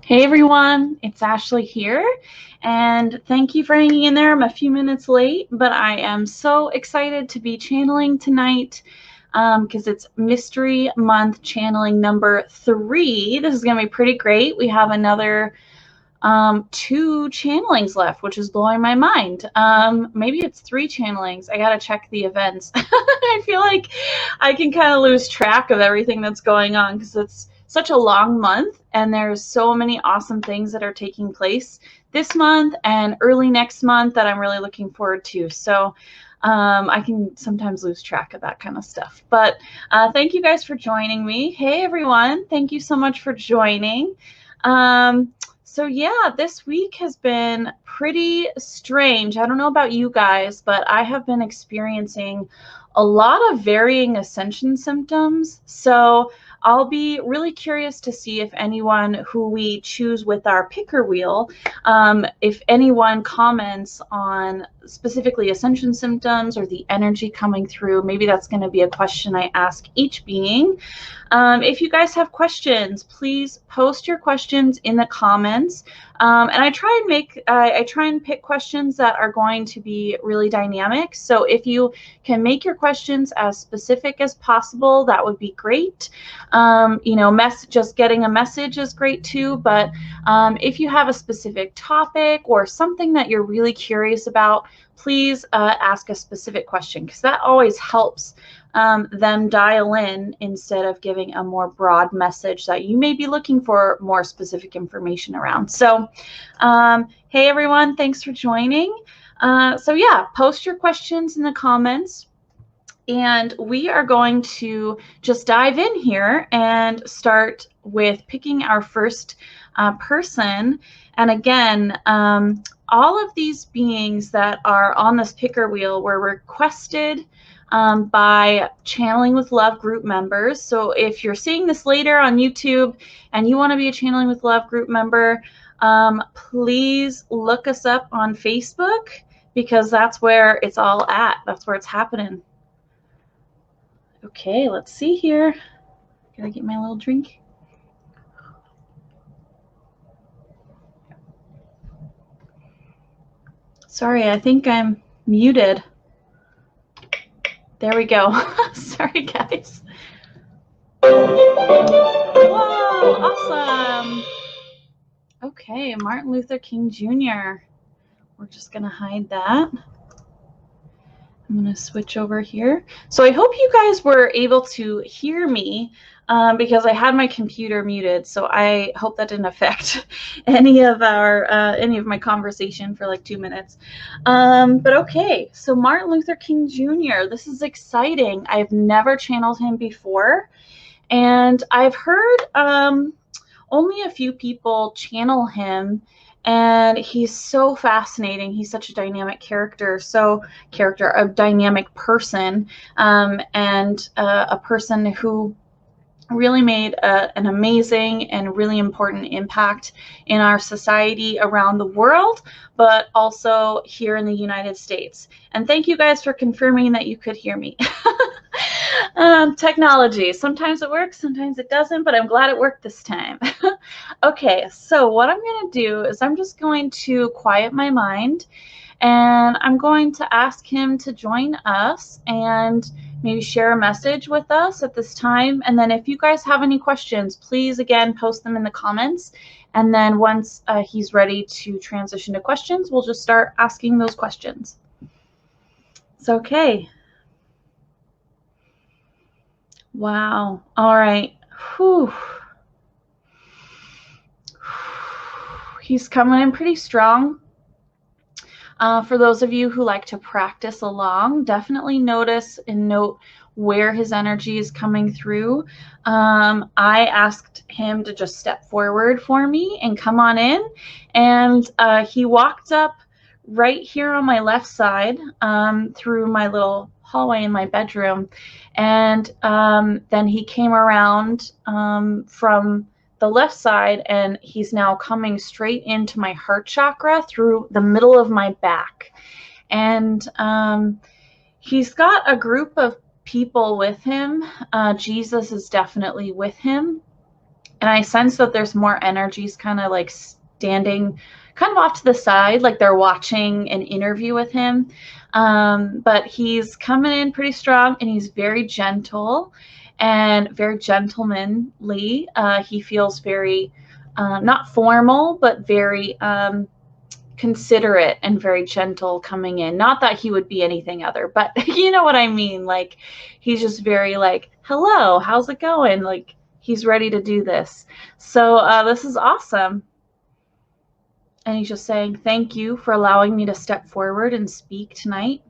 Hey everyone, it's Ashley here, and thank you for hanging in there. I'm a few minutes late, but I am so excited to be channeling tonight because it's Mystery Month channeling number 3. This is going to be pretty great. We have another 2 channelings left, which is blowing my mind. Maybe it's 3 channelings. I gotta check the events. I feel like I can kind of lose track of everything that's going on because it's such a long month and there's so many awesome things that are taking place this month and early next month that I'm really looking forward to. So I can sometimes lose track of that kind of stuff. But thank you guys for joining me. Hey everyone, thank you so much for joining. So yeah, this week has been pretty strange. I don't know about you guys, but I have been experiencing a lot of varying ascension symptoms. So I'll be really curious to see if anyone who we choose with our picker wheel, if anyone comments on specifically ascension symptoms or the energy coming through. Maybe that's going to be a question I ask each being. If you guys have questions, please post your questions in the comments. And I try and pick questions that are going to be really dynamic. So if you can make your questions as specific as possible, that would be great. Just getting a message is great too. But if you have a specific topic or something that you're really curious about, please ask a specific question, because that always helps them dial in instead of giving a more broad message that you may be looking for more specific information around. So hey everyone, thanks for joining. So yeah, post your questions in the comments and we are going to just dive in here and start with picking our first person. And again, all of these beings that are on this picker wheel were requested by Channeling with Love group members. So if you're seeing this later on YouTube and you want to be a Channeling with Love group member, please look us up on Facebook, because that's where it's all at. That's where it's happening. Okay, let's see here. Gotta get my little drink. Sorry, I think I'm muted. There we go. Sorry, guys. Whoa, awesome. Okay, Martin Luther King Jr. We're just going to hide that. I'm going to switch over here. So I hope you guys were able to hear me because I had my computer muted. So I hope that didn't affect any of my conversation for like 2 minutes. But okay, so Martin Luther King Jr. This is exciting. I've never channeled him before, and I've heard only a few people channel him. And he's so fascinating. He's such a dynamic character, a dynamic person, and a person who really made an amazing and really important impact in our society around the world, but also here in the United States. And thank you guys for confirming that you could hear me. Technology. Sometimes it works, sometimes it doesn't, but I'm glad it worked this time. Okay, so what I'm going to do is I'm just going to quiet my mind, and I'm going to ask him to join us and maybe share a message with us at this time. And then if you guys have any questions, please again post them in the comments. And then once he's ready to transition to questions, we'll just start asking those questions. It's okay. Wow. All right. Whew. He's coming in pretty strong. For those of you who like to practice along, definitely notice and note where his energy is coming through. I asked him to just step forward for me and come on in. And he walked up right here on my left side through my little hallway in my bedroom. And then he came around from the left side, and he's now coming straight into my heart chakra through the middle of my back. And he's got a group of people with him. Jesus is definitely with him. And I sense that there's more energies kind of like standing kind of off to the side, like they're watching an interview with him. But he's coming in pretty strong, and he's very gentle and very gentlemanly. He feels very, not formal, but very considerate and very gentle coming in. Not that he would be anything other, but you know what I mean? Like, he's just very like, hello, how's it going? Like, he's ready to do this. So this is awesome. And he's just saying, thank you for allowing me to step forward and speak tonight.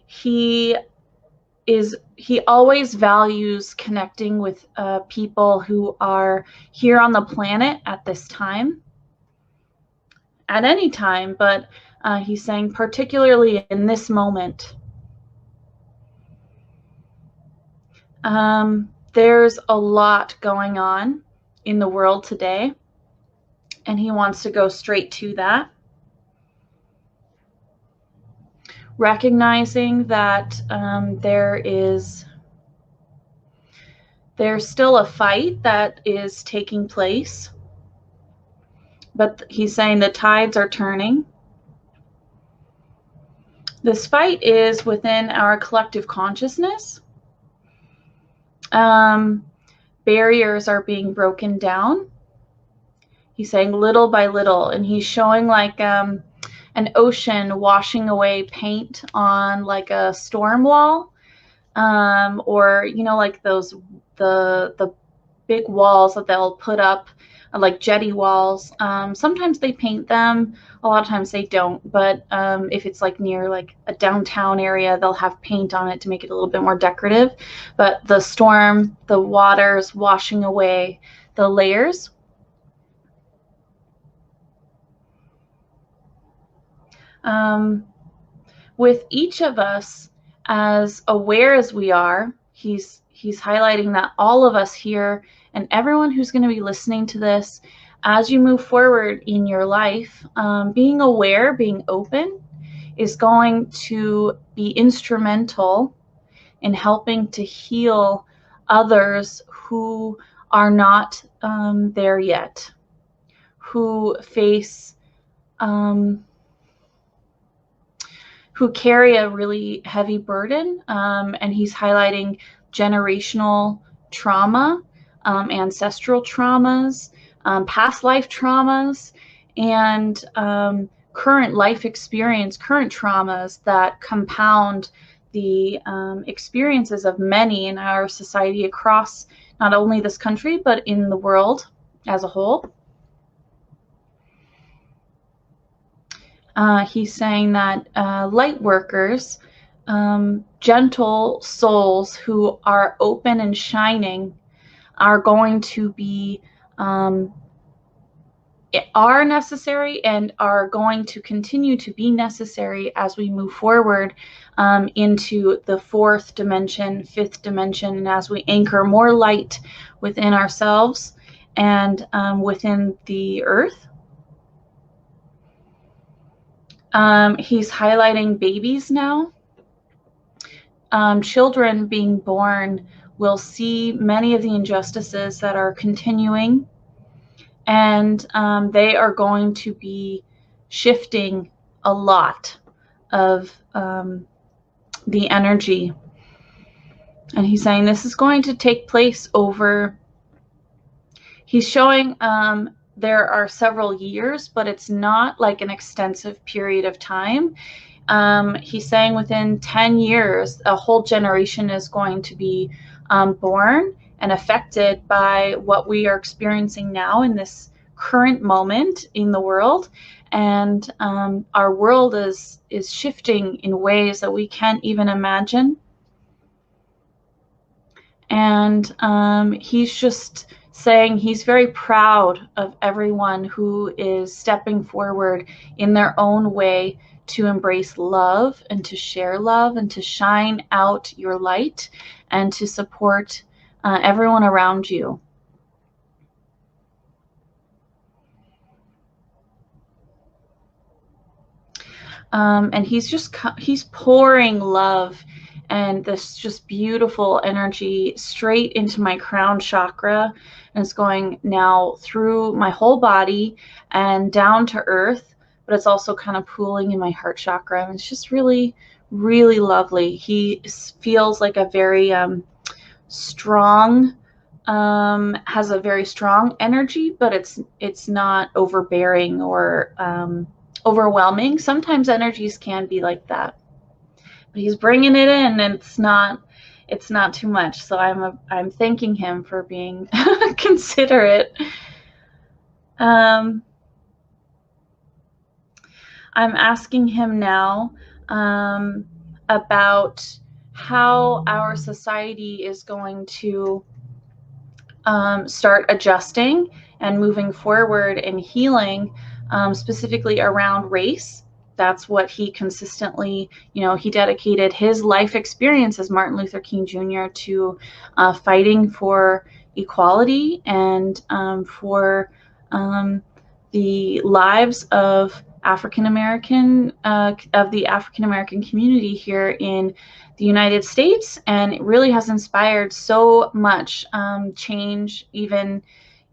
He always values connecting with people who are here on the planet at this time, at any time, but he's saying particularly in this moment. There's a lot going on in the world today, and he wants to go straight to that. Recognizing that there's still a fight that is taking place, but he's saying the tides are turning. This fight is within our collective consciousness. Barriers are being broken down. He's saying little by little, and he's showing like an ocean washing away paint on like a storm wall, or you know, like those the big walls that they'll put up, like jetty walls. Sometimes they paint them, a lot of times they don't, but if it's like near like a downtown area, they'll have paint on it to make it a little bit more decorative. But the storm, the water's washing away the layers. With each of us, as aware as we are, he's highlighting that all of us here and everyone who's going to be listening to this, as you move forward in your life, being aware, being open is going to be instrumental in helping to heal others who are not there yet, who face who carry a really heavy burden, and he's highlighting generational trauma, ancestral traumas, past life traumas, and current life experience, current traumas that compound the experiences of many in our society across not only this country, but in the world as a whole. He's saying that light workers, gentle souls who are open and shining, are going to be, are necessary and are going to continue to be necessary as we move forward into the fourth dimension, fifth dimension, and as we anchor more light within ourselves and within the earth. He's highlighting babies now. Children being born will see many of the injustices that are continuing, and they are going to be shifting a lot of the energy. And he's saying this is going to take place over, he's showing there are several years, but it's not like an extensive period of time. He's saying within 10 years, a whole generation is going to be born and affected by what we are experiencing now in this current moment in the world. And our world is shifting in ways that we can't even imagine. And he's just saying he's very proud of everyone who is stepping forward in their own way to embrace love and to share love and to shine out your light and to support everyone around you. And he's pouring love and this just beautiful energy straight into my crown chakra, and it's going now through my whole body and down to earth, but it's also kind of pooling in my heart chakra, and it's just really, really lovely. He feels like a very strong, has a very strong energy, but it's not overbearing or overwhelming. Sometimes energies can be like that, but he's bringing it in, and it's not too much. So I'm thanking him for being considerate. I'm asking him now about how our society is going to start adjusting and moving forward and healing, specifically around race. That's what he consistently, he dedicated his life experience as Martin Luther King Jr. to fighting for equality and for the lives of African American, of the African American community here in the United States, and it really has inspired so much change, even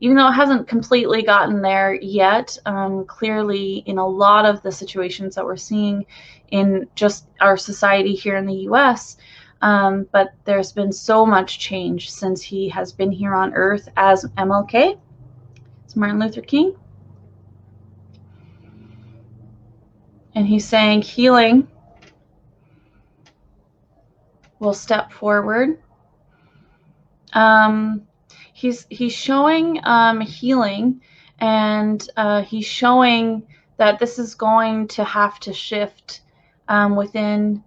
though it hasn't completely gotten there yet. Clearly, in a lot of the situations that we're seeing in just our society here in the U.S., but there's been so much change since he has been here on Earth as MLK, as Martin Luther King. And he's saying healing will step forward. He's showing healing, and he's showing that this is going to have to shift within.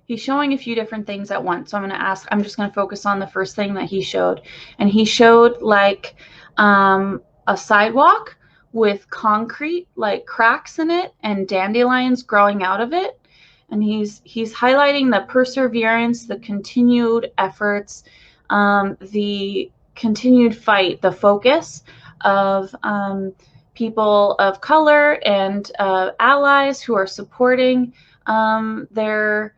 He's showing a few different things at once. So I'm just going to focus on the first thing that he showed. And he showed like a sidewalk with concrete, like cracks in it, and dandelions growing out of it. And he's highlighting the perseverance, the continued efforts, the continued fight, the focus of people of color and allies who are supporting their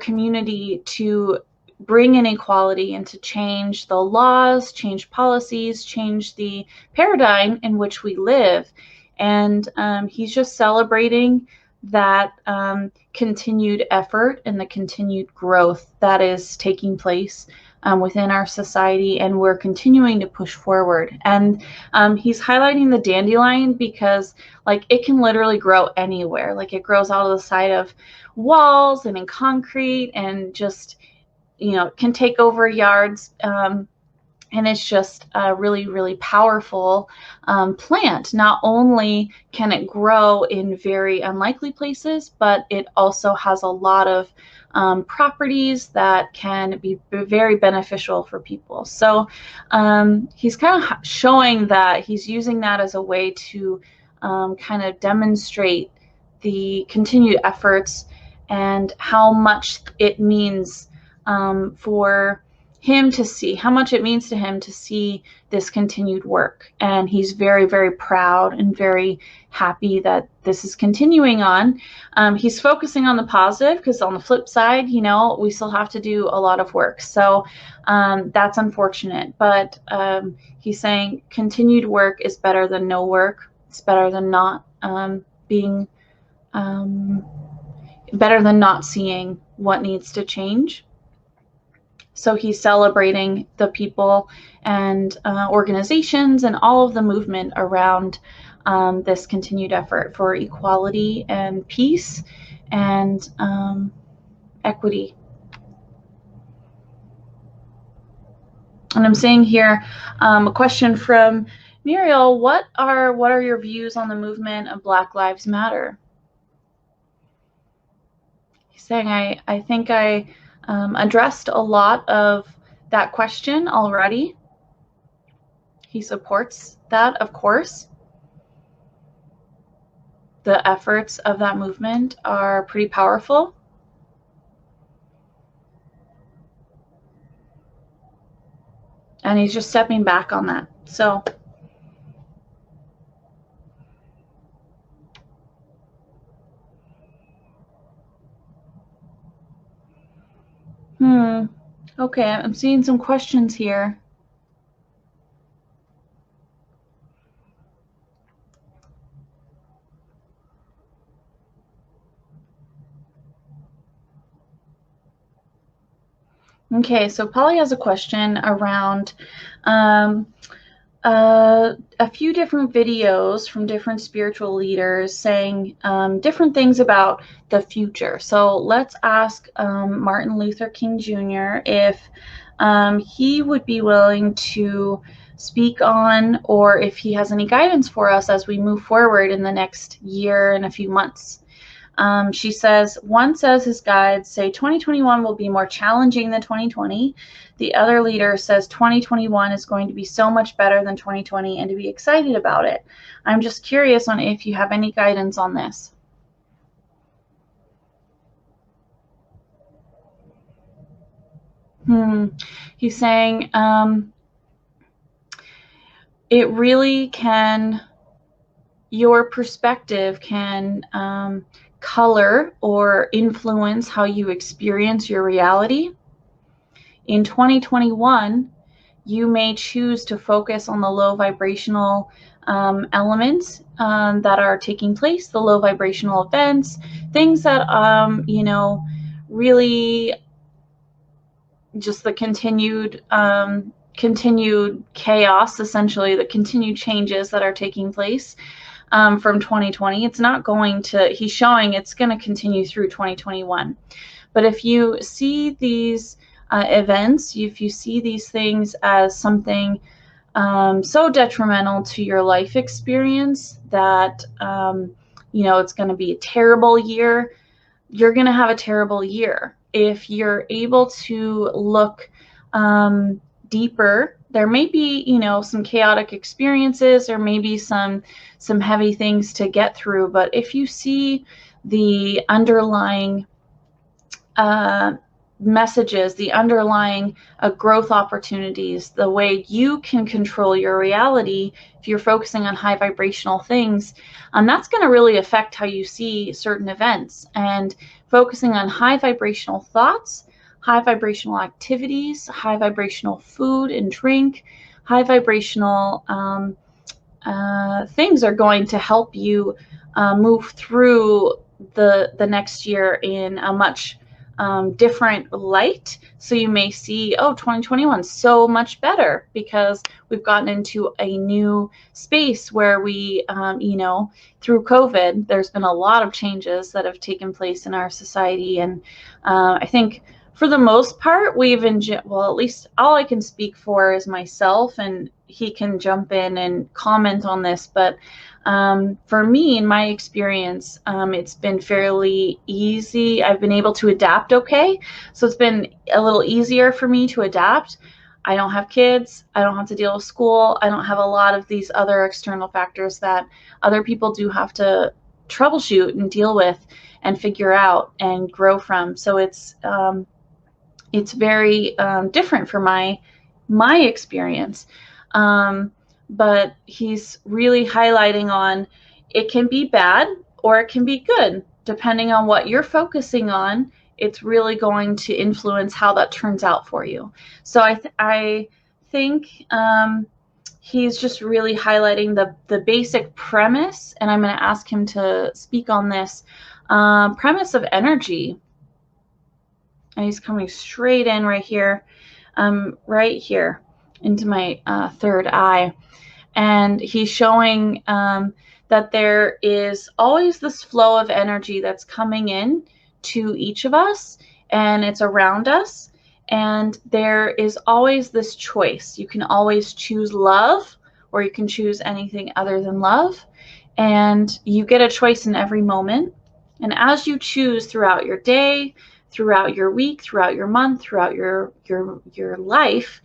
community to bring in equality and to change the laws, change policies, change the paradigm in which we live. And he's just celebrating that continued effort and the continued growth that is taking place within our society, and we're continuing to push forward. And he's highlighting the dandelion because like it can literally grow anywhere. Like it grows out of the side of walls and in concrete, and just can take over yards, and it's just a really, really powerful plant. Not only can it grow in very unlikely places, but it also has a lot of properties that can be very beneficial for people. So he's kind of showing that he's using that as a way to kind of demonstrate the continued efforts and how much it means for him to see, how much it means to him to see this continued work. And he's very, very proud and very happy that this is continuing on. He's focusing on the positive because on the flip side, we still have to do a lot of work. So that's unfortunate. But he's saying continued work is better than no work. It's better than not being, better than not seeing what needs to change. So he's celebrating the people and organizations and all of the movement around this continued effort for equality and peace and equity. And I'm seeing here a question from Muriel. What are your views on the movement of Black Lives Matter? He's saying I think I addressed a lot of that question already. He supports that, of course. The efforts of that movement are pretty powerful. And he's just stepping back on that. So Okay, I'm seeing some questions here. Okay, so Polly has a question around a few different videos from different spiritual leaders saying different things about the future. So let's ask Martin Luther King Jr. if he would be willing to speak on, or if he has any guidance for us as we move forward in the next year and a few months. She says, one says his guides say 2021 will be more challenging than 2020. The other leader says 2021 is going to be so much better than 2020 and to be excited about it. I'm just curious on if you have any guidance on this. He's saying it really can, your perspective can color or influence how you experience your reality. In 2021, you may choose to focus on the low vibrational elements that are taking place, the low vibrational events, things that, really just the continued chaos, essentially, the continued changes that are taking place from 2020. It's not going to, he's showing it's going to continue through 2021. But if you see these events, if you see these things as something so detrimental to your life experience that, it's going to be a terrible year, you're going to have a terrible year. If you're able to look deeper, there may be, some chaotic experiences, or maybe some heavy things to get through. But if you see the underlying messages, the underlying growth opportunities, the way you can control your reality, if you're focusing on high vibrational things, that's going to really affect how you see certain events. And focusing on high vibrational thoughts, high vibrational activities, high vibrational food and drink, high vibrational things are going to help you move through the next year in a much different light. So you may see, 2021 is so much better because we've gotten into a new space where we, through COVID, there's been a lot of changes that have taken place in our society. And I think for the most part, at least all I can speak for is myself, and he can jump in and comment on this. But for me, in my experience, it's been fairly easy. I've been able to adapt okay. So it's been a little easier for me to adapt. I don't have kids. I don't have to deal with school. I don't have a lot of these other external factors that other people do have to troubleshoot and deal with and figure out and grow from. So it's very different for my experience. But he's really highlighting on it can be bad or it can be good. Depending on what you're focusing on, it's really going to influence how that turns out for you. So I think he's just really highlighting the basic premise, and I'm going to ask him to speak on this premise of energy. And he's coming straight in right here into my third eye. And he's showing that there is always this flow of energy that's coming in to each of us, and it's around us. And there is always this choice. You can always choose love, or you can choose anything other than love. And you get a choice in every moment. And as you choose throughout your day, throughout your week, throughout your month, throughout your life,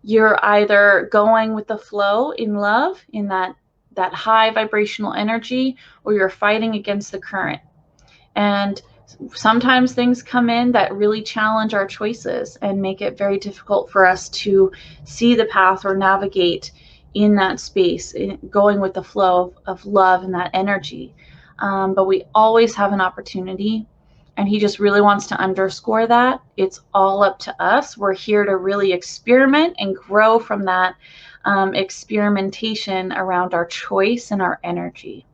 you're either going with the flow in love, in that high vibrational energy, or you're fighting against the current. And sometimes things come in that really challenge our choices and make it very difficult for us to see the path or navigate in that space, going with the flow of love and that energy. But we always have an opportunity And he just really wants to underscore that. It's all up to us. We're here to really experiment and grow from that experimentation around our choice and our energy.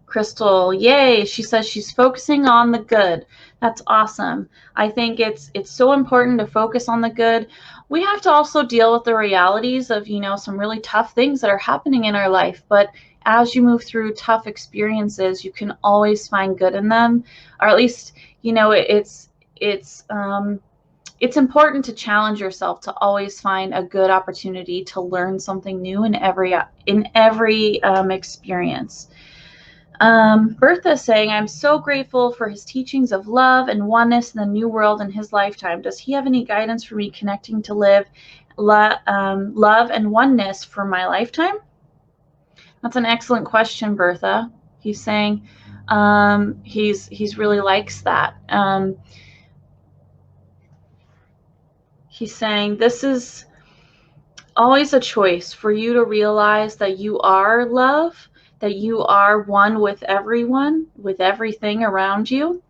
Crystal, yay, she says she's focusing on the good. That's awesome. I think it's so important to focus on the good. We have to also deal with the realities of, you know, some really tough things that are happening in our life. But as you move through tough experiences, you can always find good in them, or at least, you know, it's important to challenge yourself to always find a good opportunity to learn something new in every experience. Bertha saying, I'm so grateful for his teachings of love and oneness in the new world in his lifetime. Does he have any guidance for me connecting to live love and oneness for my lifetime? That's an excellent question, Bertha. He's saying he's really likes that. He's saying this is always a choice for you to realize that you are love, that you are one with everyone, with everything around you.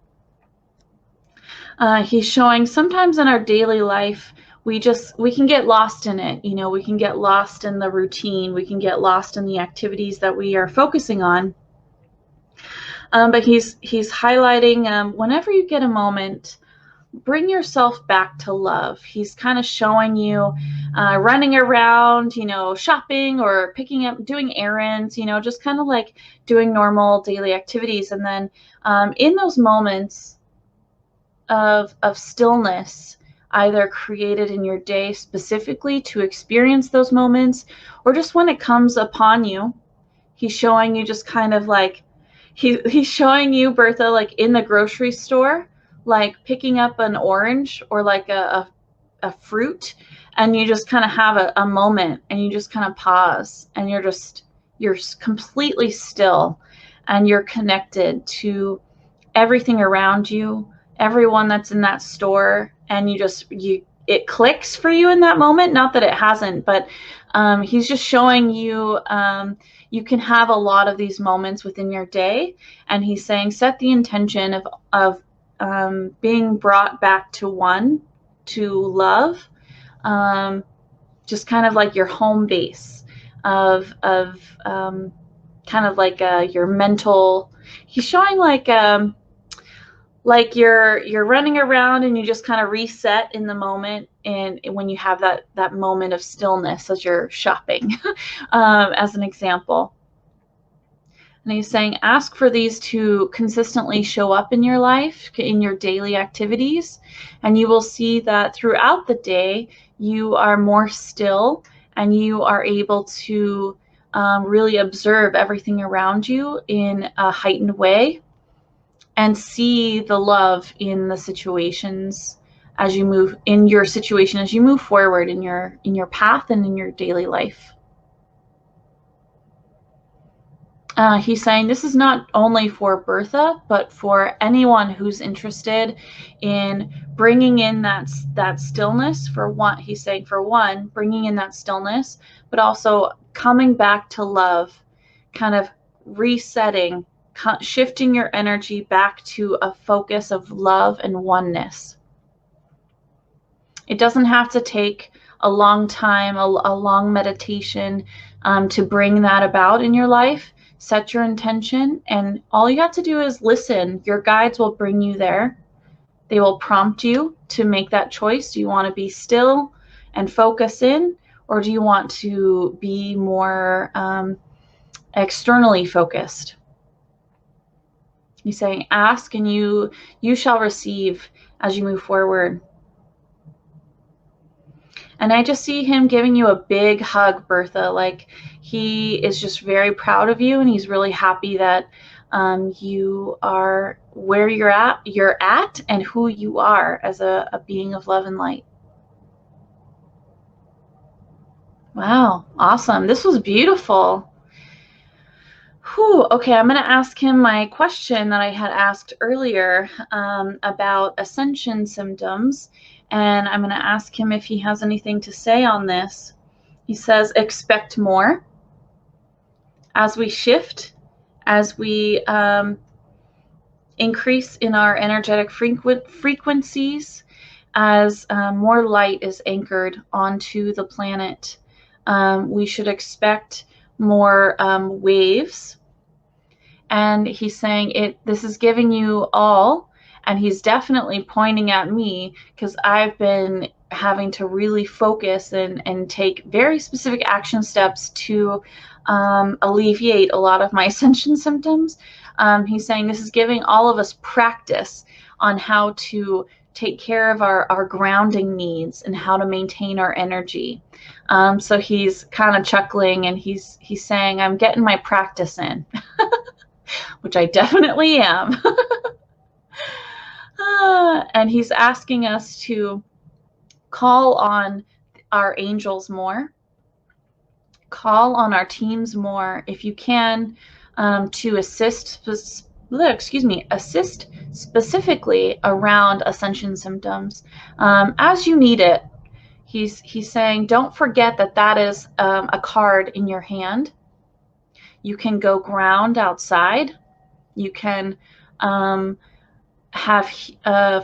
He's showing sometimes in our daily life, we can get lost in it. You know, we can get lost in the routine. We can get lost in the activities that we are focusing on. But he's highlighting whenever you get a moment, bring yourself back to love. He's kind of showing you running around, you know, shopping or picking up, doing errands, you know, just kind of like doing normal daily activities. And then in those moments of stillness, either created in your day specifically to experience those moments, or just when it comes upon you, he's showing you just kind of like, he's showing you, Bertha, like in the grocery store, like picking up an orange or like a fruit, and you just kind of have a moment, and you just kind of pause, and you're completely still, and you're connected to everything around you, everyone that's in that store, and it clicks for you in that moment. Not that it hasn't, but he's just showing you you can have a lot of these moments within your day, and he's saying set the intention of being brought back to one, to love, just kind of like your home base of kind of like your mental. He's showing like you're running around and you just kind of reset in the moment, and when you have that moment of stillness as you're shopping, as an example. And he's saying, ask for these to consistently show up in your life, in your daily activities, and you will see that throughout the day, you are more still, and you are able to really observe everything around you in a heightened way, and see the love in the situations as you move in your situation, as you move forward in your path and in your daily life. He's saying this is not only for Bertha, but for anyone who's interested in bringing in that stillness. For one, he's saying for one, bringing in that stillness, but also coming back to love, kind of resetting, shifting your energy back to a focus of love and oneness. It doesn't have to take a long time, a long meditation to bring that about in your life. Set your intention, and all you have to do is listen. Your guides will bring you there. They will prompt you to make that choice. Do you want to be still and focus in, or do you want to be more externally focused? He's saying, ask and you shall receive as you move forward. And I just see him giving you a big hug, Bertha. Like, he is just very proud of you, and he's really happy that you are where you're at and who you are as a being of love and light. Wow, awesome. This was beautiful. Whew, okay, I'm going to ask him my question that I had asked earlier about ascension symptoms. And I'm going to ask him if he has anything to say on this. He says, expect more. As we shift, as we increase in our energetic frequencies as more light is anchored onto the planet. We should expect more waves. And he's saying this is giving you all, and he's definitely pointing at me because I've been having to really focus and take very specific action steps to alleviate a lot of my ascension symptoms. He's saying this is giving all of us practice on how to take care of our grounding needs and how to maintain our energy. So he's kind of chuckling, and he's saying, I'm getting my practice in, which I definitely am. And he's asking us to call on our angels more, call on our teams more, if you can, to assist specifically around ascension symptoms as you need it. He's saying, don't forget that is a card in your hand. You can go ground outside. You can have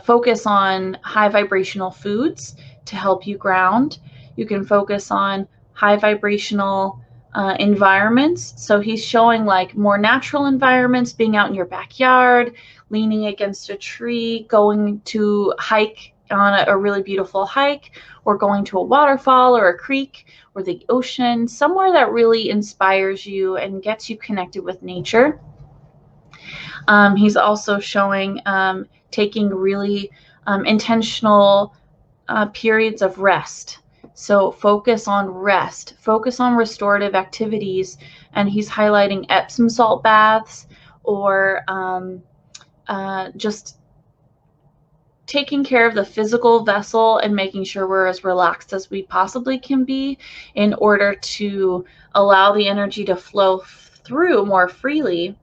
focus on high vibrational foods to help you ground. You can focus on high vibrational environments. So he's showing like more natural environments, being out in your backyard, leaning against a tree, going to hike on a really beautiful hike, or going to a waterfall or a creek or the ocean, somewhere that really inspires you and gets you connected with nature. He's also showing taking really intentional periods of rest. So focus on rest, focus on restorative activities. And he's highlighting Epsom salt baths, or just taking care of the physical vessel and making sure we're as relaxed as we possibly can be in order to allow the energy to flow through more freely,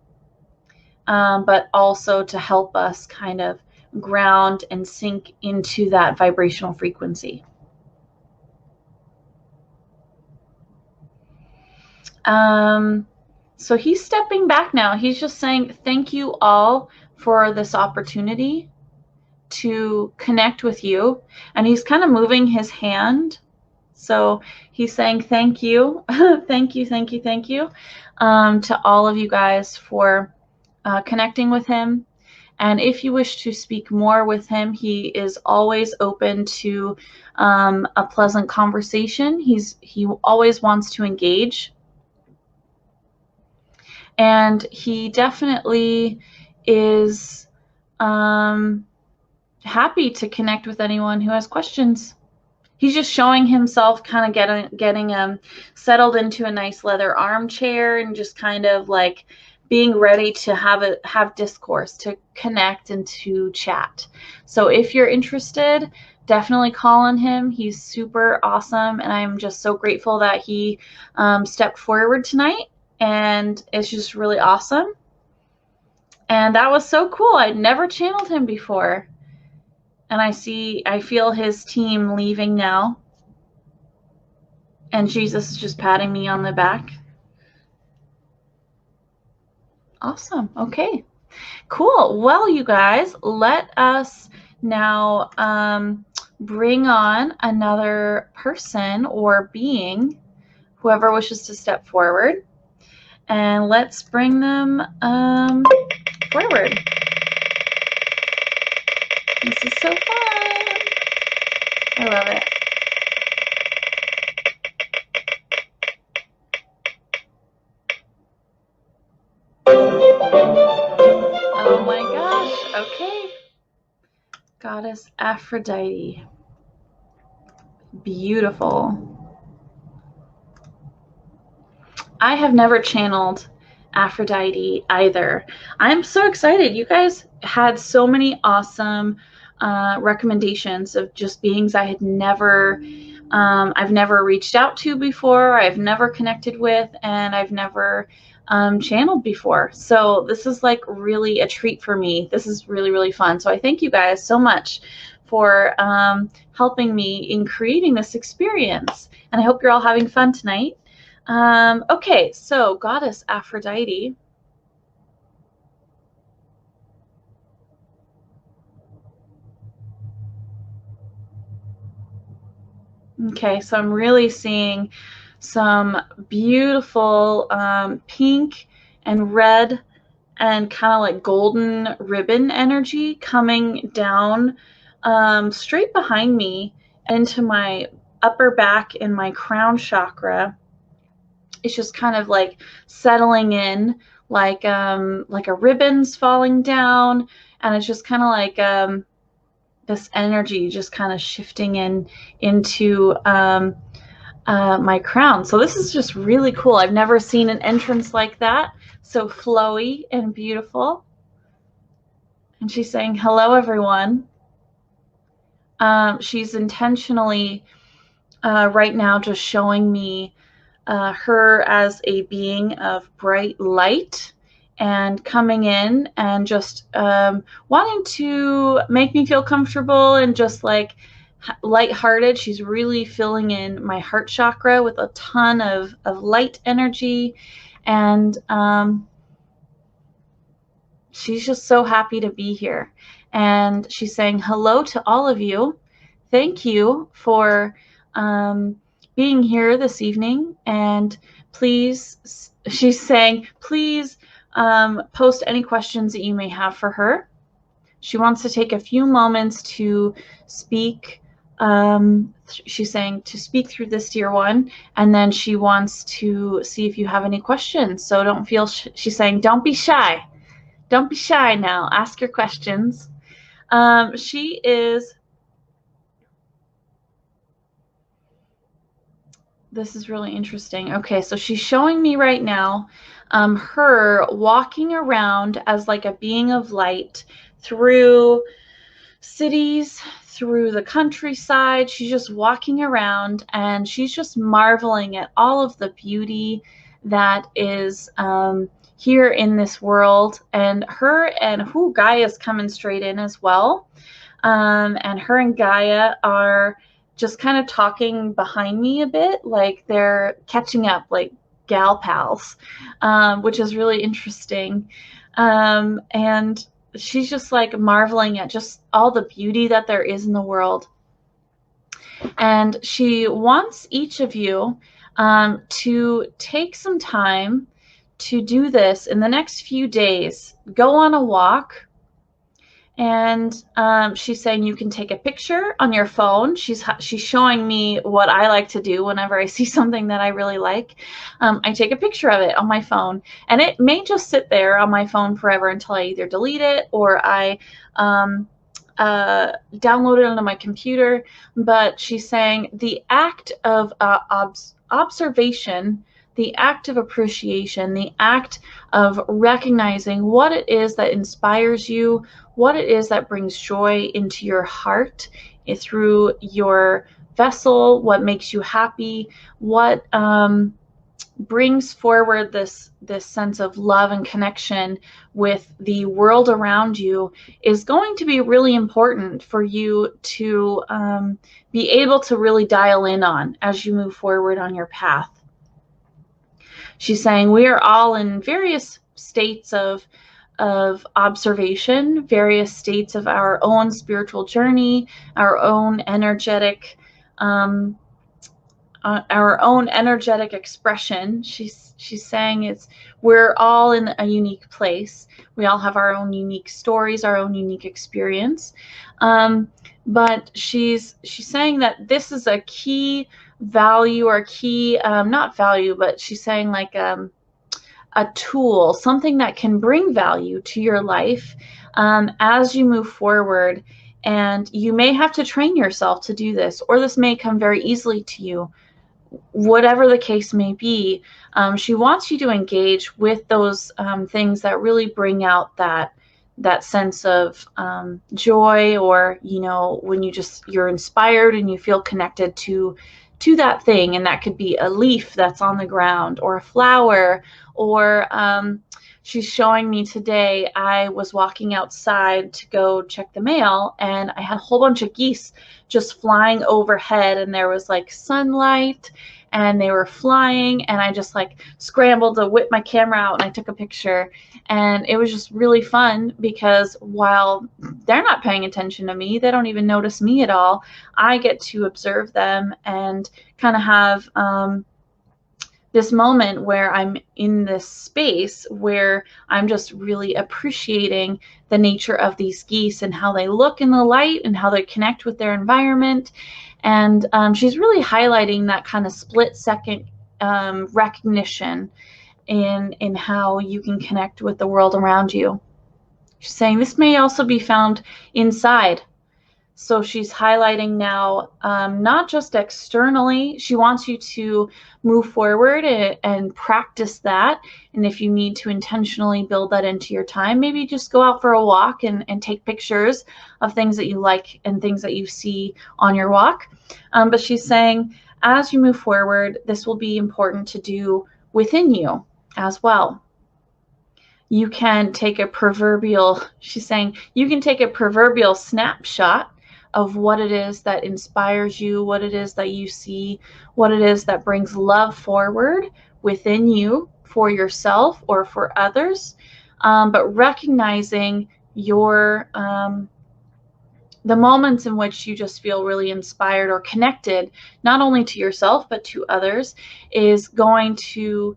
but also to help us kind of ground and sink into that vibrational frequency. So he's stepping back now. He's just saying, thank you all for this opportunity to connect with you. And he's kind of moving his hand. So he's saying, thank you, thank you, thank you, thank you to all of you guys for connecting with him. And if you wish to speak more with him, he is always open to a pleasant conversation. He always wants to engage. And he definitely is happy to connect with anyone who has questions. He's just showing himself kind of getting settled into a nice leather armchair and just kind of like being ready to have discourse, to connect and to chat. So if you're interested, definitely call on him. He's super awesome, and I'm just so grateful that he stepped forward tonight, and it's just really awesome. And that was so cool. I'd never channeled him before. And I feel his team leaving now. And Jesus is just patting me on the back. Awesome. Okay. Cool. Well, you guys, let us now bring on another person or being, whoever wishes to step forward. And let's bring them forward. This is so fun. I love it. Oh my gosh. Okay. Goddess Aphrodite. Beautiful. I have never channeled Aphrodite either. I'm so excited. You guys had so many awesome recommendations of just beings I had I've never reached out to before, I've never connected with, and I've never channeled before. So this is like really a treat for me. This is really, really fun. So I thank you guys so much for helping me in creating this experience. And I hope you're all having fun tonight. Okay, so Goddess Aphrodite. Okay, so I'm really seeing some beautiful pink and red and kind of like golden ribbon energy coming down straight behind me into my upper back and my crown chakra. It's just kind of like settling in, like a ribbon's falling down, and it's just kind of like this energy just kind of shifting in into my crown. So this is just really cool. I've never seen an entrance like that, so flowy and beautiful. And she's saying, hello, everyone. She's intentionally right now just showing me her as a being of bright light and coming in and just wanting to make me feel comfortable and just like lighthearted. She's really filling in my heart chakra with a ton of light energy, and she's just so happy to be here. And she's saying hello to all of you. Thank you for being here this evening. And please, she's saying, please post any questions that you may have for her. She wants to take a few moments to speak. She's saying to speak through this dear one, and then she wants to see if you have any questions. So don't feel, she's saying, don't be shy. Don't be shy now. Ask your questions. She is, this is really interesting. Okay, so she's showing me right now her walking around as like a being of light through cities, through the countryside. She's just walking around and she's just marveling at all of the beauty that is here in this world. And her and Gaia's coming straight in as well. And her and Gaia are just kind of talking behind me a bit, like they're catching up, like gal pals, which is really interesting. And she's just like marveling at just all the beauty that there is in the world. And she wants each of you to take some time to do this in the next few days. Go on a walk. And she's saying you can take a picture on your phone. She's showing me what I like to do whenever I see something that I really like. I take a picture of it on my phone, and it may just sit there on my phone forever until I either delete it or I download it onto my computer. But she's saying the act of observation, the act of appreciation, the act of recognizing what it is that inspires you, what it is that brings joy into your heart through your vessel, what makes you happy, what brings forward this sense of love and connection with the world around you is going to be really important for you to be able to really dial in on as you move forward on your path. She's saying we are all in various states of observation, various states of our own spiritual journey, our own energetic expression. She's saying we're all in a unique place. We all have our own unique stories, our own unique experience. But she's saying that this is a key value or key, not value, but she's saying like a tool, something that can bring value to your life as you move forward. And you may have to train yourself to do this, or this may come very easily to you. Whatever the case may be, she wants you to engage with those things that really bring out that sense of joy, or when you're inspired and you feel connected to that thing. And that could be a leaf that's on the ground, or a flower, or she's showing me today, I was walking outside to go check the mail, and I had a whole bunch of geese just flying overhead, and there was like sunlight, and they were flying, and I just like scrambled to whip my camera out and I took a picture. And it was just really fun because while they're not paying attention to me, they don't even notice me at all, I get to observe them and kind of have this moment where I'm in this space where I'm just really appreciating the nature of these geese and how they look in the light and how they connect with their environment. And she's really highlighting that kind of split-second recognition in how you can connect with the world around you. She's saying this may also be found inside. So she's highlighting now, not just externally. She wants you to move forward and practice that. And if you need to intentionally build that into your time, maybe just go out for a walk and take pictures of things that you like and things that you see on your walk. But she's saying, as you move forward, this will be important to do within you as well. You can take a proverbial, she's saying, you can take a proverbial snapshot of what it is that inspires you, what it is that you see, what it is that brings love forward within you for yourself or for others, but recognizing your the moments in which you just feel really inspired or connected, not only to yourself but to others, is going to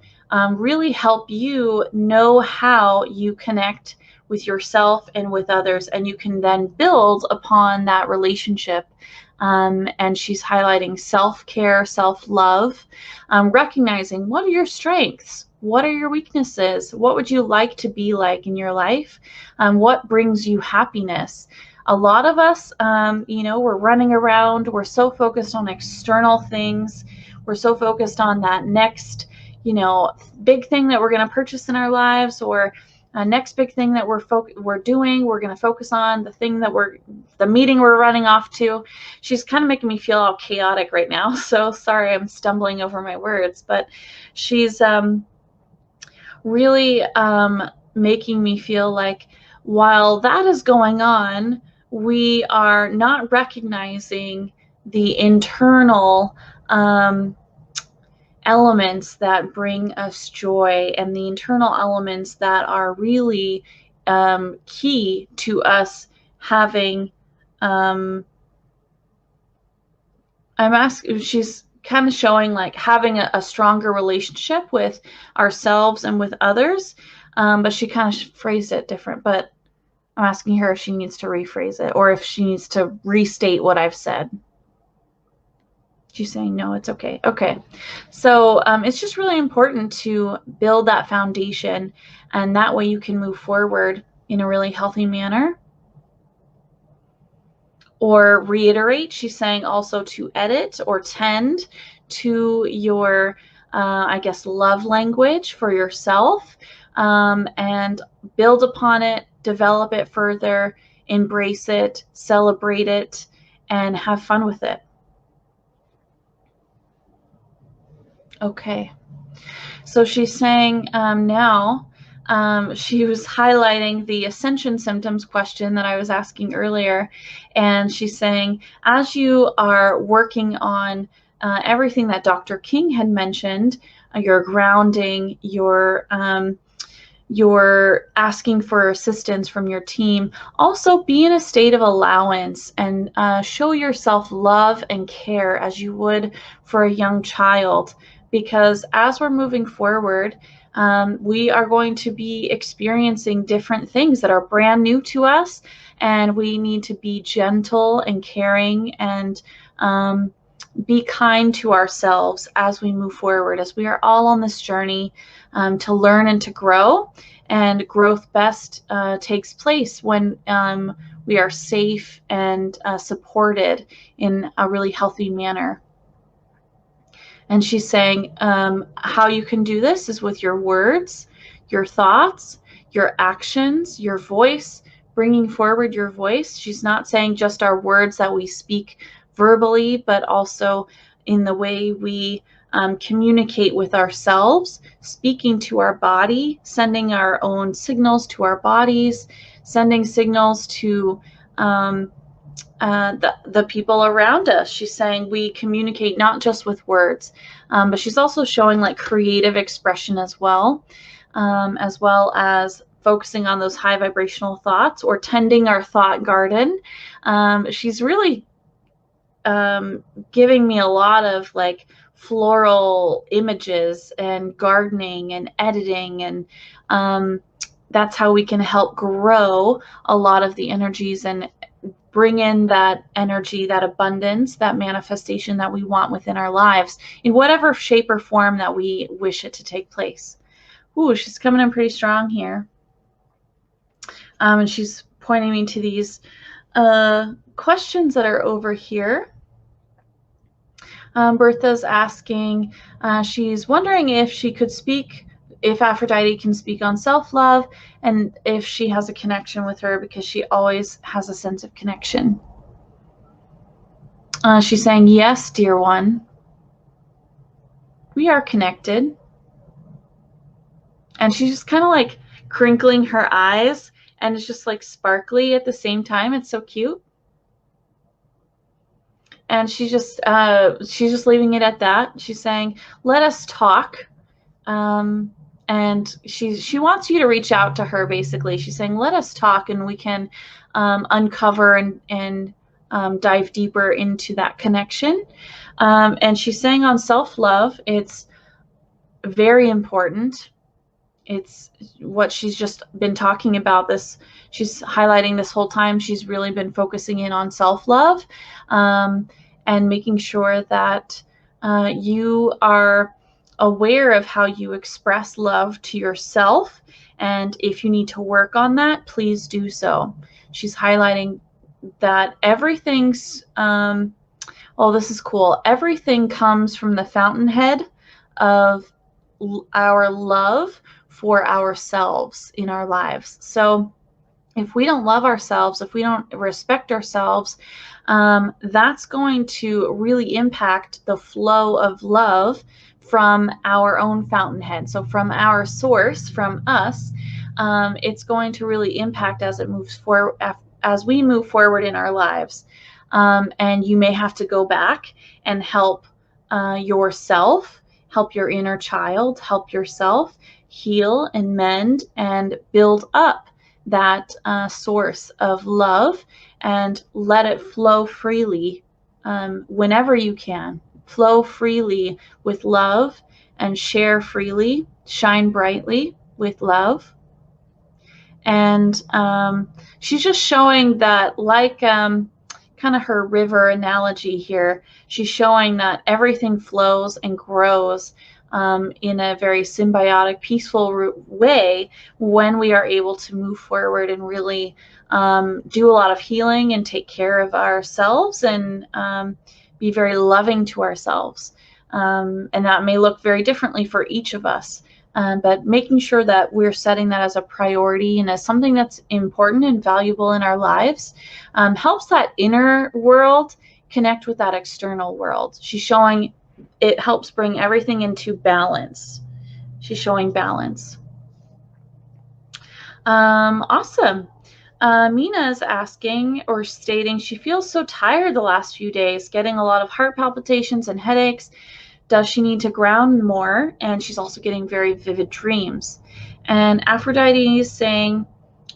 really help you know how you connect with yourself and with others, and you can then build upon that relationship. And she's highlighting self-care, self-love, recognizing what are your strengths, what are your weaknesses, what would you like to be like in your life, what brings you happiness. A lot of us, we're running around, we're so focused on external things, we're so focused on that next, big thing that we're going to purchase in our lives, or next big thing that we're doing. We're going to focus on the thing that the meeting we're running off to. She's kind of making me feel all chaotic right now, so sorry I'm stumbling over my words, but she's really making me feel like while that is going on, we are not recognizing the internal elements that bring us joy, and the internal elements that are really key to us having she's kind of showing like having a stronger relationship with ourselves and with others, but she kind of phrased it different, but I'm asking her if she needs to rephrase it or if she needs to restate what I've said. She's saying, no, it's okay. Okay. So it's just really important to build that foundation, and that way you can move forward in a really healthy manner. Or reiterate, she's saying also to edit or tend to your, love language for yourself, and build upon it, develop it further, embrace it, celebrate it, and have fun with it. Okay, so she's saying now, she was highlighting the ascension symptoms question that I was asking earlier, and she's saying as you are working on everything that Dr. King had mentioned, your grounding, you're asking for assistance from your team, also be in a state of allowance and show yourself love and care as you would for a young child. Because as we're moving forward, we are going to be experiencing different things that are brand new to us, and we need to be gentle and caring and be kind to ourselves as we move forward, as we are all on this journey to learn and to grow. And growth best takes place when we are safe and supported in a really healthy manner. And she's saying how you can do this is with your words, your thoughts, your actions, your voice, bringing forward your voice. She's not saying just our words that we speak verbally, but also in the way we communicate with ourselves, speaking to our body, sending our own signals to our bodies, sending signals to the people around us. She's saying we communicate not just with words, but she's also showing like creative expression as well as focusing on those high vibrational thoughts or tending our thought garden. She's really giving me a lot of like floral images and gardening and editing, and that's how we can help grow a lot of the energies and bring in that energy, that abundance, that manifestation that we want within our lives in whatever shape or form that we wish it to take place. Ooh, she's coming in pretty strong here. And she's pointing me to these questions that are over here. Bertha's asking, she's wondering if she could speak, if Aphrodite can speak on self-love, and if she has a connection with her, because she always has a sense of connection. She's saying, yes, dear one, we are connected. And she's just kind of like crinkling her eyes, and it's just like sparkly at the same time. It's so cute. And she's just leaving it at that. She's saying, let us talk. And she wants you to reach out to her, basically. She's saying, let us talk, and we can uncover and dive deeper into that connection. And she's saying on self-love, it's very important. It's what she's just been talking about. This, she's highlighting this whole time. She's really been focusing in on self-love, and making sure that you are aware of how you express love to yourself. And if you need to work on that, please do so. She's highlighting that everything's, well, this is cool. Everything comes from the fountainhead of our love for ourselves in our lives. So if we don't love ourselves, if we don't respect ourselves, that's going to really impact the flow of love from our own fountainhead. So from our source, from us, it's going to really impact as it moves forward, as we move forward in our lives. And you may have to go back and help yourself, help your inner child, help yourself heal and mend and build up that source of love, and let it flow freely whenever you can. Flow freely with love and share freely, shine brightly with love. And she's just showing that, like kind of her river analogy here, she's showing that everything flows and grows in a very symbiotic, peaceful way when we are able to move forward and really do a lot of healing and take care of ourselves, and be very loving to ourselves. And that may look very differently for each of us, but making sure that we're setting that as a priority and as something that's important and valuable in our lives helps that inner world connect with that external world. She's showing it helps bring everything into balance. She's showing balance. Awesome. Mina is asking or stating she feels so tired the last few days, getting a lot of heart palpitations and headaches. Does she need to ground more? And she's also getting very vivid dreams. And Aphrodite is saying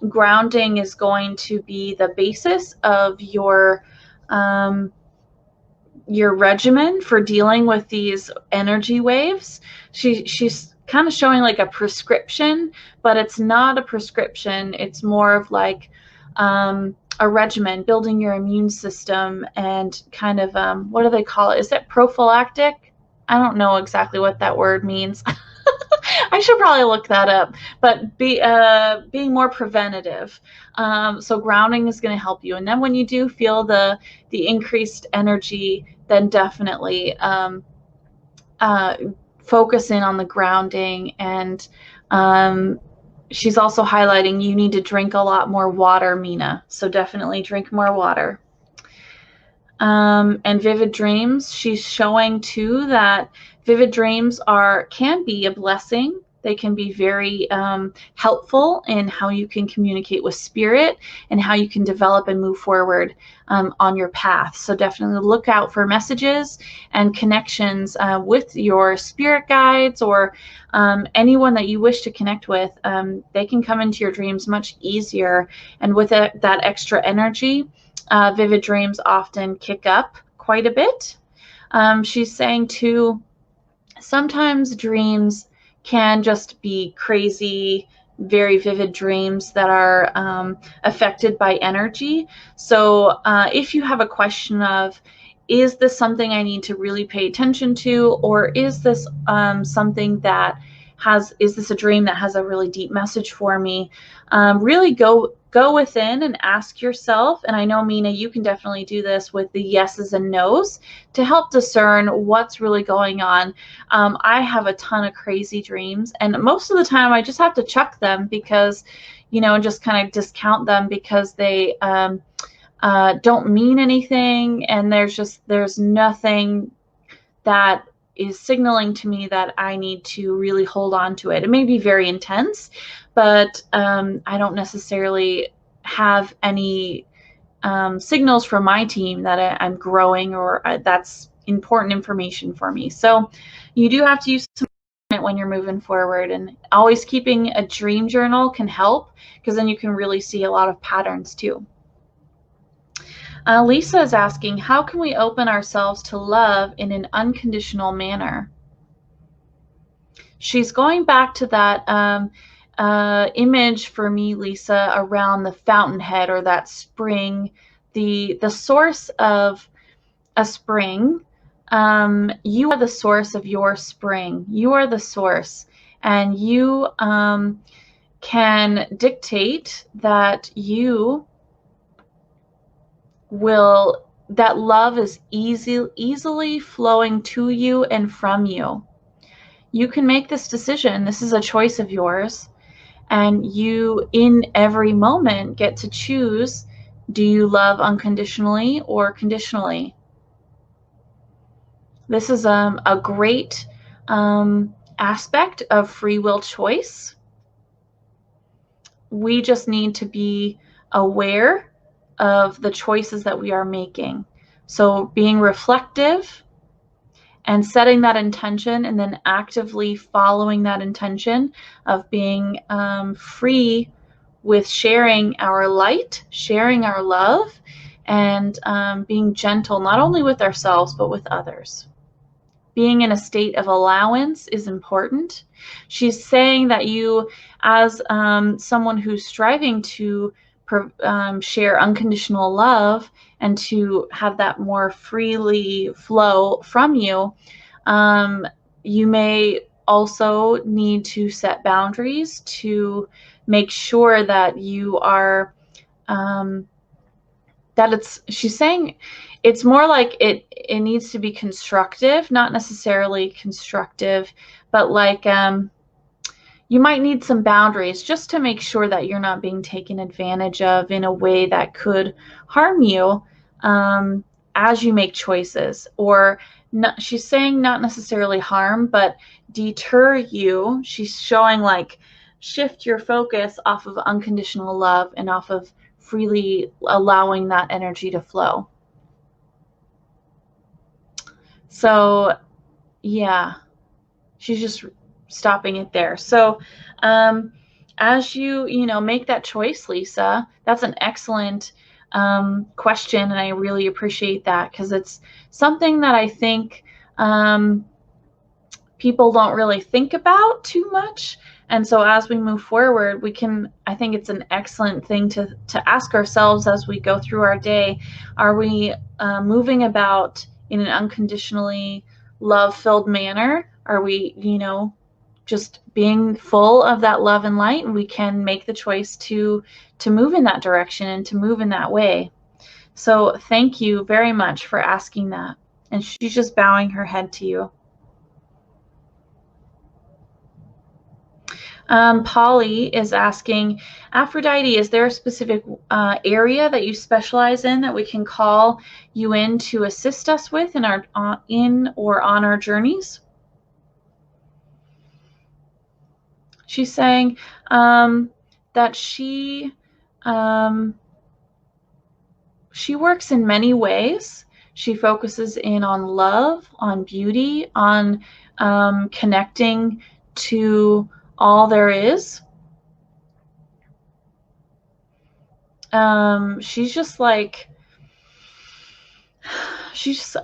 grounding is going to be the basis of your regimen for dealing with these energy waves. She's kind of showing like a prescription, but it's not a prescription. It's more of like a regimen, building your immune system, and kind of what do they call it? Is it prophylactic? I don't know exactly what that word means. I should probably look that up, but being more preventative. So grounding is going to help you. And then when you do feel the increased energy, then definitely focus in on the grounding. And she's also highlighting you need to drink a lot more water, Mina. So definitely drink more water. And vivid dreams, she's showing too that vivid dreams can be a blessing They can be very helpful in how you can communicate with spirit and how you can develop and move forward on your path. So definitely look out for messages and connections with your spirit guides or anyone that you wish to connect with. They can come into your dreams much easier, and with that extra energy, vivid dreams often kick up quite a bit. She's saying too, sometimes dreams can just be crazy, very vivid dreams that are affected by energy. So if you have a question of, is this something I need to really pay attention to, or is this something that is this a dream that has a really deep message for me? Really go within and ask yourself. And I know, Mina, you can definitely do this with the yeses and nos to help discern what's really going on. I have a ton of crazy dreams, and most of the time I just have to chuck them because, just kind of discount them because they don't mean anything, and there's nothing that is signaling to me that I need to really hold on to it. It may be very intense, but I don't necessarily have any signals from my team that I'm growing or that's important information for me. So you do have to use some when you're moving forward, and always keeping a dream journal can help, because then you can really see a lot of patterns too. Lisa is asking, how can we open ourselves to love in an unconditional manner? She's going back to that image for me, Lisa, around the fountainhead or that spring, the source of a spring. You are the source of your spring. You are the source, and you can dictate that that love is easily flowing to you and from you. You can make this decision. This is a choice of yours, and you in every moment get to choose, do you love unconditionally or conditionally? This is a great aspect of free will choice. We just need to be aware of the choices that we are making. So being reflective and setting that intention, and then actively following that intention of being free with sharing our light, sharing our love, and being gentle, not only with ourselves, but with others. Being in a state of allowance is important. She's saying that you, as someone who's striving to share unconditional love and to have that more freely flow from you, you may also need to set boundaries to make sure that you are she's saying it's more like it needs to be constructive, not necessarily constructive, but like you might need some boundaries just to make sure that you're not being taken advantage of in a way that could harm you as you make choices. Or not, she's saying not necessarily harm, but deter you. She's showing like shift your focus off of unconditional love and off of freely allowing that energy to flow. So yeah, she's just stopping it there. So as you make that choice, Lisa, that's an excellent question, and I really appreciate that, because it's something that I think people don't really think about too much. And so as we move forward, I think it's an excellent thing to ask ourselves as we go through our day, are we moving about in an unconditionally love-filled manner? Are we, just being full of that love and light? And we can make the choice to move in that direction and to move in that way. So thank you very much for asking that. And she's just bowing her head to you. Polly is asking, Aphrodite, is there a specific area that you specialize in that we can call you in to assist us with in or on our journeys? She's saying that she works in many ways. She focuses in on love, on beauty, on connecting to all there is. She's just like,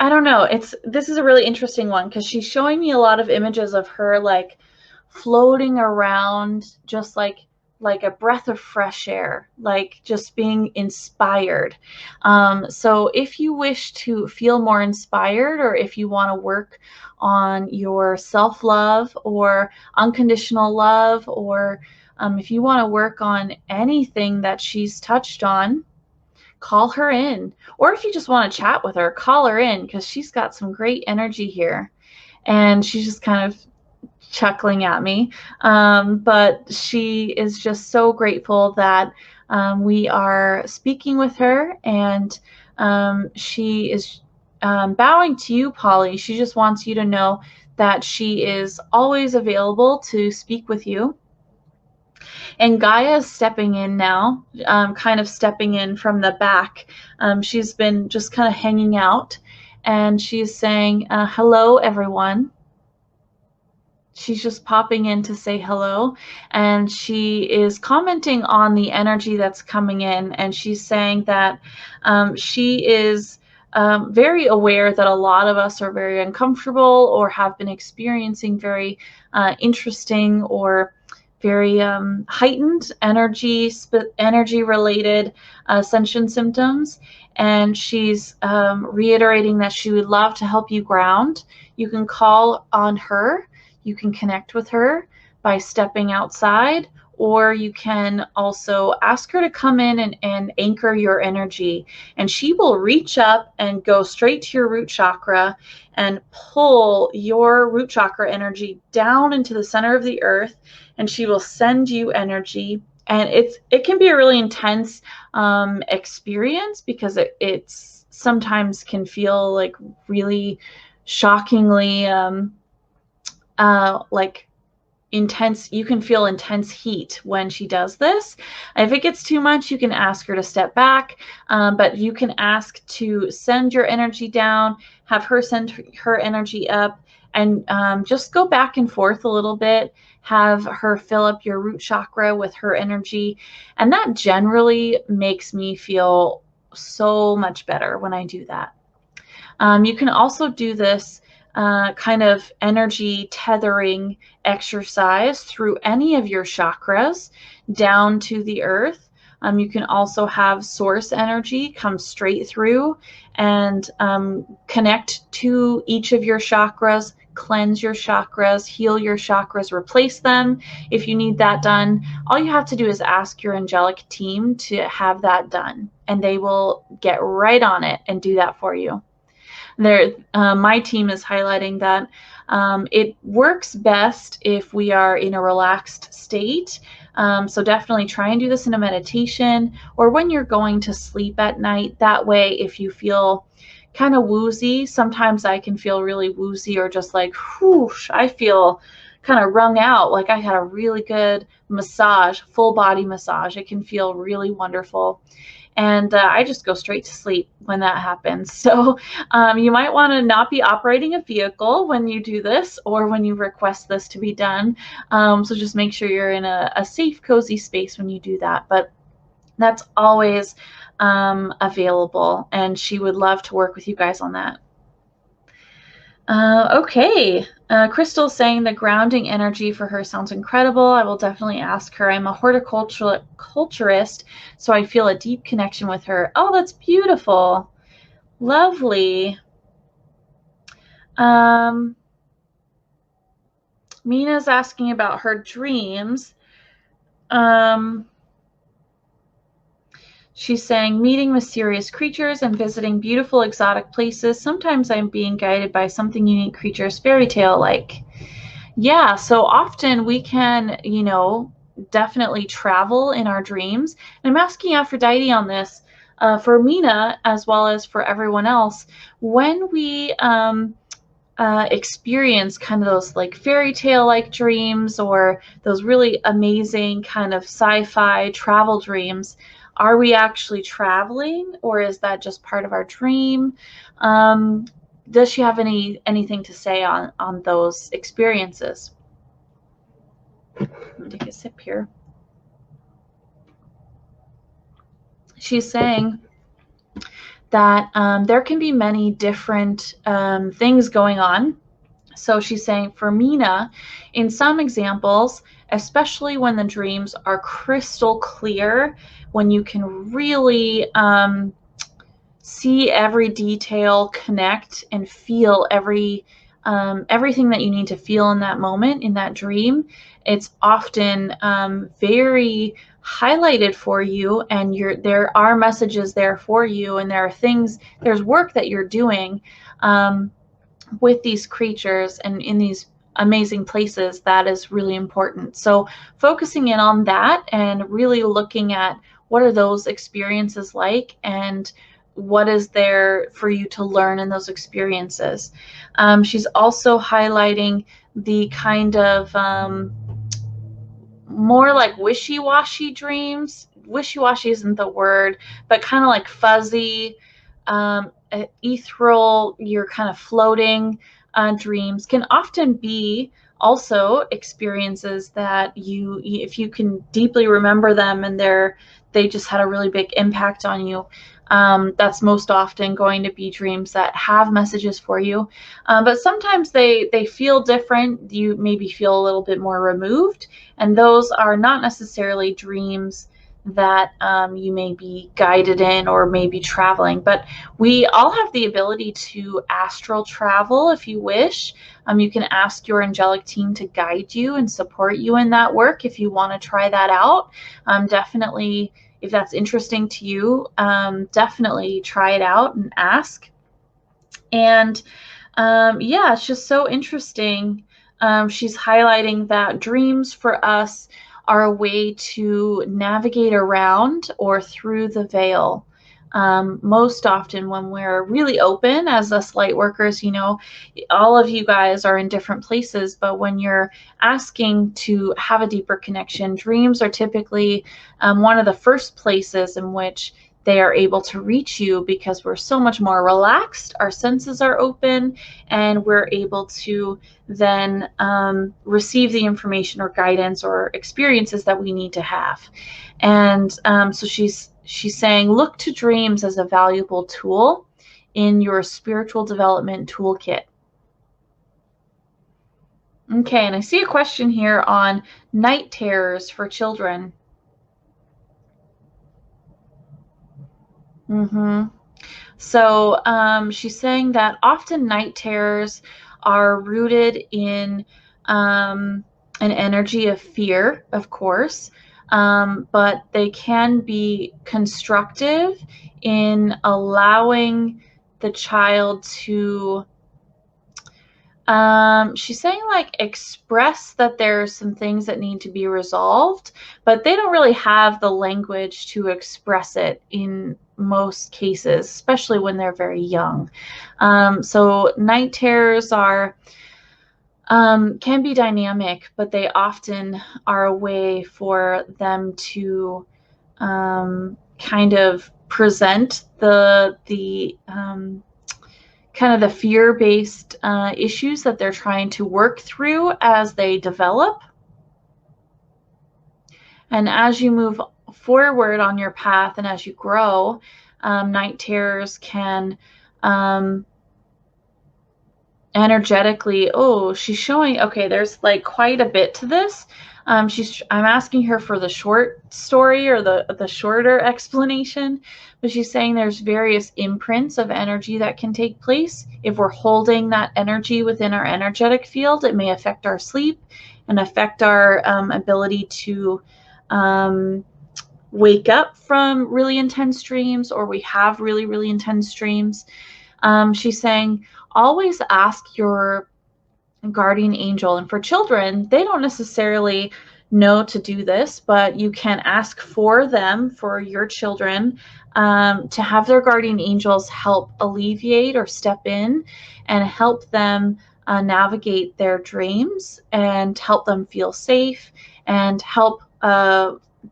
I don't know. This is a really interesting one because she's showing me a lot of images of her like floating around, just like a breath of fresh air, like just being inspired. So if you wish to feel more inspired, or if you want to work on your self-love or unconditional love, or if you want to work on anything that she's touched on, call her in. Or if you just want to chat with her, call her in, because she's got some great energy here. And she's just kind of chuckling at me. But she is just so grateful that we are speaking with her. And she is bowing to you, Polly. She just wants you to know that she is always available to speak with you. And Gaia is stepping in now, kind of stepping in from the back. She's been just kind of hanging out, and she's saying, hello, everyone. She's just popping in to say hello, and she is commenting on the energy that's coming in, and she's saying that she is very aware that a lot of us are very uncomfortable or have been experiencing very interesting or very heightened energy related ascension symptoms. And she's reiterating that she would love to help you ground. You can call on her. You can connect with her by stepping outside, or you can also ask her to come in and anchor your energy. And she will reach up and go straight to your root chakra and pull your root chakra energy down into the center of the earth, and she will send you energy. And it can be a really intense experience, because it's sometimes can feel like really shockingly like intense. You can feel intense heat when she does this. If it gets too much, you can ask her to step back, but you can ask to send your energy down, have her send her energy up, and just go back and forth a little bit. Have her fill up your root chakra with her energy, and that generally makes me feel so much better when I do that. You can also do this kind of energy tethering exercise through any of your chakras down to the earth. You can also have source energy come straight through and connect to each of your chakras, cleanse your chakras, heal your chakras, replace them if you need that done. All you have to do is ask your angelic team to have that done, and they will get right on it and do that for you. My team is highlighting that it works best if we are in a relaxed state. So definitely try and do this in a meditation, or when you're going to sleep at night. That way, if you feel kind of woozy, sometimes I can feel really woozy, or just like, whoosh, I feel kind of wrung out, like I had a really good massage, full body massage. It can feel really wonderful. And I just go straight to sleep when that happens. So you might want to not be operating a vehicle when you do this, or when you request this to be done. So just make sure you're in a safe, cozy space when you do that. But that's always available, and she would love to work with you guys on that. Okay. Crystal's saying the grounding energy for her sounds incredible. I will definitely ask her. I'm a horticulturist, so I feel a deep connection with her. Oh, that's beautiful. Lovely. Mina's asking about her dreams. She's saying, meeting mysterious creatures and visiting beautiful exotic places. Sometimes I'm being guided by something unique creatures, fairy tale-like. Yeah, so often we can, definitely travel in our dreams. And I'm asking Aphrodite on this for Mina, as well as for everyone else. When we experience kind of those like fairy tale like dreams or those really amazing kind of sci-fi travel dreams, are we actually traveling, or is that just part of our dream? Does she have anything to say on those experiences? Let me take a sip here. She's saying that there can be many different things going on. So she's saying for Mina, in some examples, especially when the dreams are crystal clear, when you can really see every detail, connect, and feel everything that you need to feel in that moment, in that dream, it's often very highlighted for you, and there are messages there for you, and there are things, there's work that you're doing with these creatures and in these amazing places that is really important. So focusing in on that and really looking at what are those experiences like, and what is there for you to learn in those experiences. She's also highlighting the kind of more like wishy-washy dreams. Wishy-washy isn't the word, but kind of like fuzzy, ethereal, you're kind of floating dreams can often be also experiences that you, if you can deeply remember them and they just had a really big impact on you, that's most often going to be dreams that have messages for you. But sometimes they feel different. You maybe feel a little bit more removed, and those are not necessarily dreams that you may be guided in or maybe traveling. But we all have the ability to astral travel if you wish. You can ask your angelic team to guide you and support you in that work if you want to try that out. Definitely, if that's interesting to you, definitely try it out and ask. And yeah, it's just so interesting. She's highlighting that dreams for us are a way to navigate around or through the veil. Most often when we're really open as us light workers, you know, all of you guys are in different places, but when you're asking to have a deeper connection, dreams are typically one of the first places in which they are able to reach you, because we're so much more relaxed, our senses are open, and we're able to then receive the information or guidance or experiences that we need to have. And so she's saying, look to dreams as a valuable tool in your spiritual development toolkit. Okay, and I see a question here on night terrors for children. So she's saying that often night terrors are rooted in an energy of fear, of course, but they can be constructive in allowing the child to, she's saying, like, express that there's some things that need to be resolved, but they don't really have the language to express it in most cases, especially when they're very young. So night terrors are can be dynamic, but they often are a way for them to kind of present the kind of the fear-based issues that they're trying to work through as they develop. And as you move forward on your path and as you grow, night terrors can energetically, oh, she's showing, okay, there's like quite a bit to this. I'm asking her for the short story or the shorter explanation, but she's saying there's various imprints of energy that can take place. If we're holding that energy within our energetic field, it may affect our sleep and affect our ability to wake up from really intense dreams, or we have really, really intense dreams. She's saying, always ask your guardian angel. And for children, they don't necessarily know to do this, but you can ask for them, for your children, to have their guardian angels help alleviate or step in and help them navigate their dreams and help them feel safe and help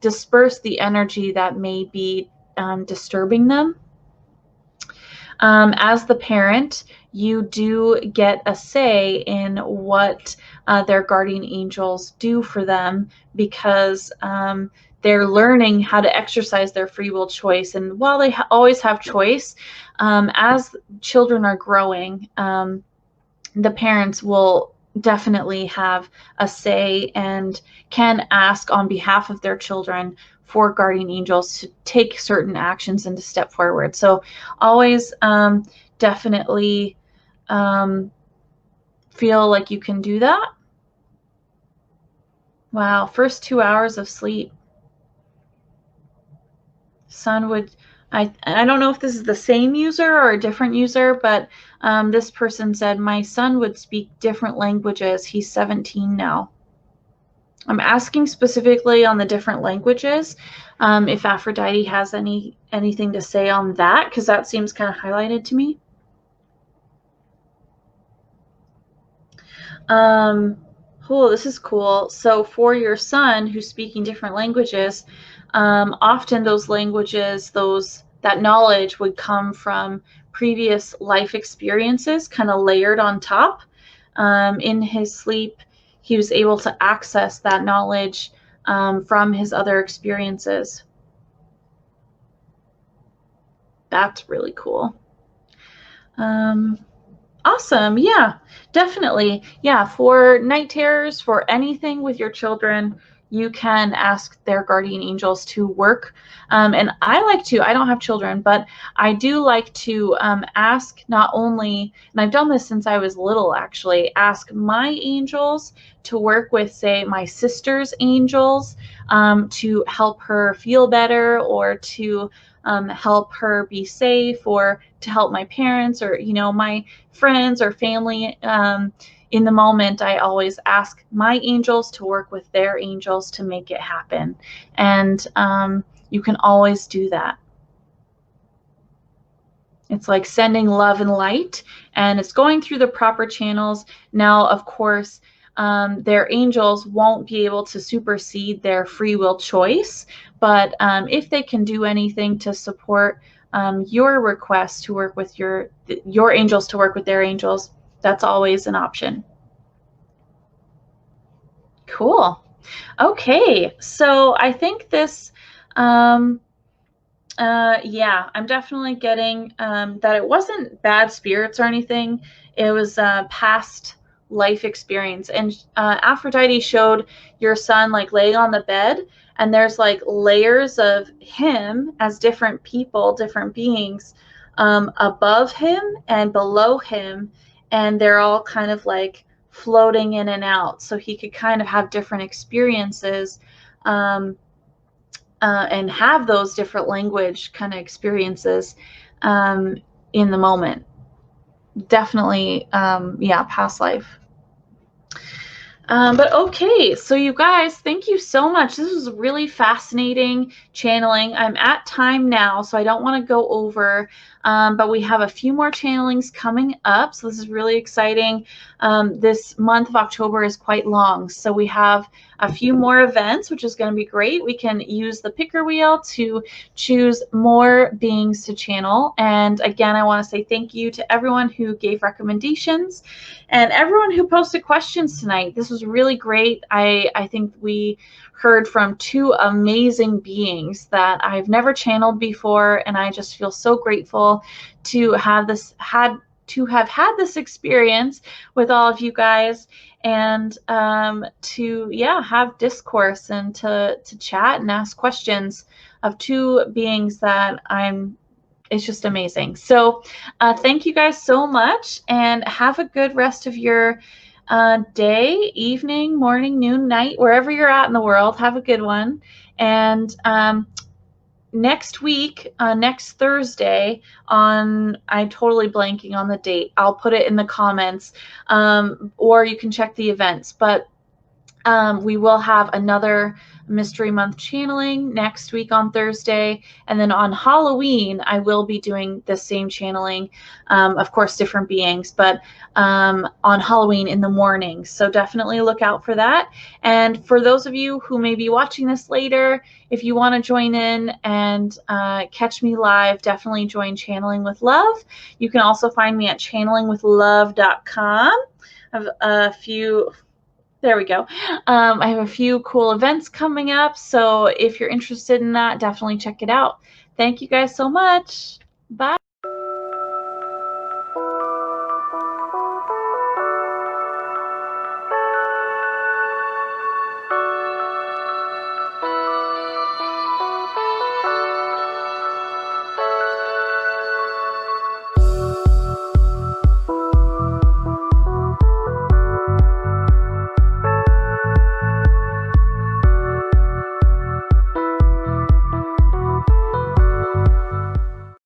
disperse the energy that may be disturbing them. As the parent, you do get a say in what their guardian angels do for them, because they're learning how to exercise their free will choice. And while they always have choice, as children are growing, the parents will definitely have a say and can ask on behalf of their children for guardian angels to take certain actions and to step forward. So always definitely feel like you can do that. Wow, first 2 hours of sleep. Son would, I don't know if this is the same user or a different user, but this person said, my son would speak different languages. He's 17 now. I'm asking specifically on the different languages, if Aphrodite has anything to say on that, because that seems kind of highlighted to me. Oh, this is cool. So for your son who's speaking different languages, often those languages, that knowledge would come from previous life experiences, kind of layered on top. In his sleep, he was able to access that knowledge from his other experiences. That's really cool. Awesome. Yeah, definitely. Yeah, for night terrors, for anything with your children, you can ask their guardian angels to work. And I don't have children, but I do like to ask not only, and I've done this since I was little actually, ask my angels to work with, say, my sister's angels to help her feel better, or to help her be safe, or to help my parents, or my friends or family. In the moment, I always ask my angels to work with their angels to make it happen. And you can always do that. It's like sending love and light, and it's going through the proper channels. Now, of course, their angels won't be able to supersede their free will choice, but if they can do anything to support your request to work with your angels to work with their angels, that's always an option. Cool. Okay, so I think this, yeah, I'm definitely getting that it wasn't bad spirits or anything. It was past life experience. And Aphrodite showed your son like laying on the bed, and there's like layers of him as different people, different beings above him and below him, and they're all kind of like floating in and out, so he could kind of have different experiences and have those different language kind of experiences in the moment. Definitely, yeah, past life. But okay, so you guys, thank you so much. This was really fascinating channeling. I'm at time now, so I don't want to go over, but we have a few more channelings coming up, so this is really exciting. This month of October is quite long, so we have a few more events, which is going to be great. We can use the picker wheel to choose more beings to channel. And again, I want to say thank you to everyone who gave recommendations and everyone who posted questions tonight. This was really great. I think we heard from two amazing beings that I've never channeled before, and I just feel so grateful to have had this experience with all of you guys, and to have discourse and to chat and ask questions of two beings that it's just amazing. So thank you guys so much, and have a good rest of your day, evening, morning, noon, night, wherever you're at in the world. Have a good one. And next week, next Thursday, I'm totally blanking on the date. I'll put it in the comments, or you can check the events. But We will have another Mystery Month channeling next week on Thursday. And then on Halloween, I will be doing the same channeling, of course, different beings, but on Halloween in the morning. So definitely look out for that. And for those of you who may be watching this later, if you want to join in and catch me live, definitely join Channeling with Love. You can also find me at channelingwithlove.com. I have a few... There we go. I have a few cool events coming up, so if you're interested in that, definitely check it out. Thank you guys so much. Bye.